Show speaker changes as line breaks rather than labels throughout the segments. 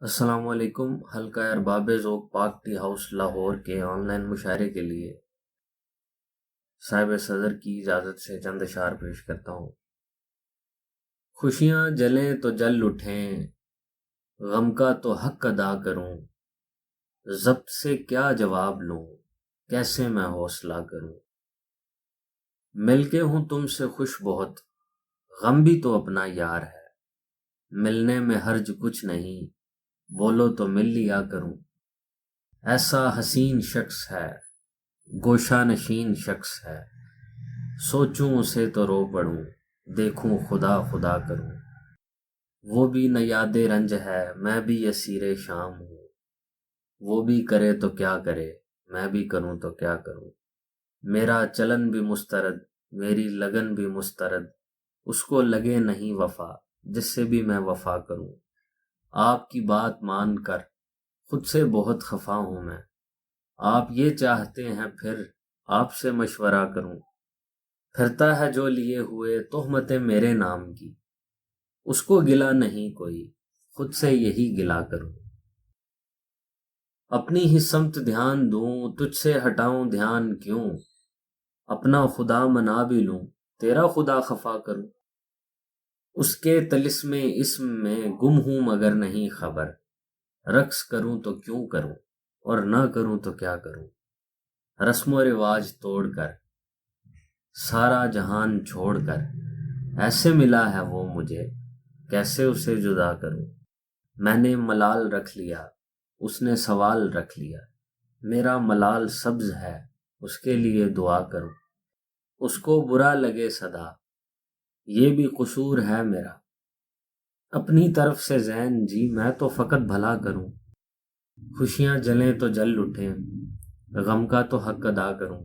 السلام علیکم۔ حلقہ ارباب ذوق پاک ٹی ہاؤس لاہور کے آن لائن مشاعرے کے لیے صاحب صدر کی اجازت سے چند اشعار پیش کرتا ہوں۔ خوشیاں جلیں تو جل اٹھیں، غم کا تو حق ادا کروں، ضبط سے کیا جواب لوں، کیسے میں حوصلہ کروں۔ مل کے ہوں تم سے خوش بہت، غم بھی تو اپنا یار ہے، ملنے میں حرج کچھ نہیں، بولو تو مل لیا کروں۔ ایسا حسین شخص ہے، گوشہ نشین شخص ہے، سوچوں اسے تو رو پڑوں، دیکھوں خدا خدا کروں۔ وہ بھی نہ یاد رنج ہے، میں بھی اسیر شام ہوں، وہ بھی کرے تو کیا کرے، میں بھی کروں تو کیا کروں۔ میرا چلن بھی مسترد، میری لگن بھی مسترد، اس کو لگے نہیں وفا، جس سے بھی میں وفا کروں۔ آپ کی بات مان کر خود سے بہت خفا ہوں میں، آپ یہ چاہتے ہیں پھر آپ سے مشورہ کروں۔ پھرتا ہے جو لیے ہوئے تہمتیں میرے نام کی، اس کو گلا نہیں کوئی، خود سے یہی گلا کروں۔ اپنی ہی سمت دھیان دوں، تجھ سے ہٹاؤں دھیان کیوں، اپنا خدا منا بھی لوں، تیرا خدا خفا کروں۔ اس کے طلسم اسم میں گم ہوں مگر نہیں خبر، رقص کروں تو کیوں کروں اور نہ کروں تو کیا کروں۔ رسم و رواج توڑ کر، سارا جہان چھوڑ کر، ایسے ملا ہے وہ مجھے، کیسے اسے جدا کروں۔ میں نے ملال رکھ لیا، اس نے سوال رکھ لیا، میرا ملال سبز ہے، اس کے لیے دعا کروں۔ اس کو برا لگے صدا، یہ بھی قصور ہے میرا، اپنی طرف سے زین جی میں تو فقط بھلا کروں۔ خوشیاں جلیں تو جل اٹھیں، غم کا تو حق ادا کروں،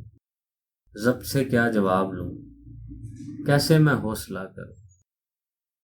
ضبط سے کیا جواب لوں، کیسے میں حوصلہ کروں۔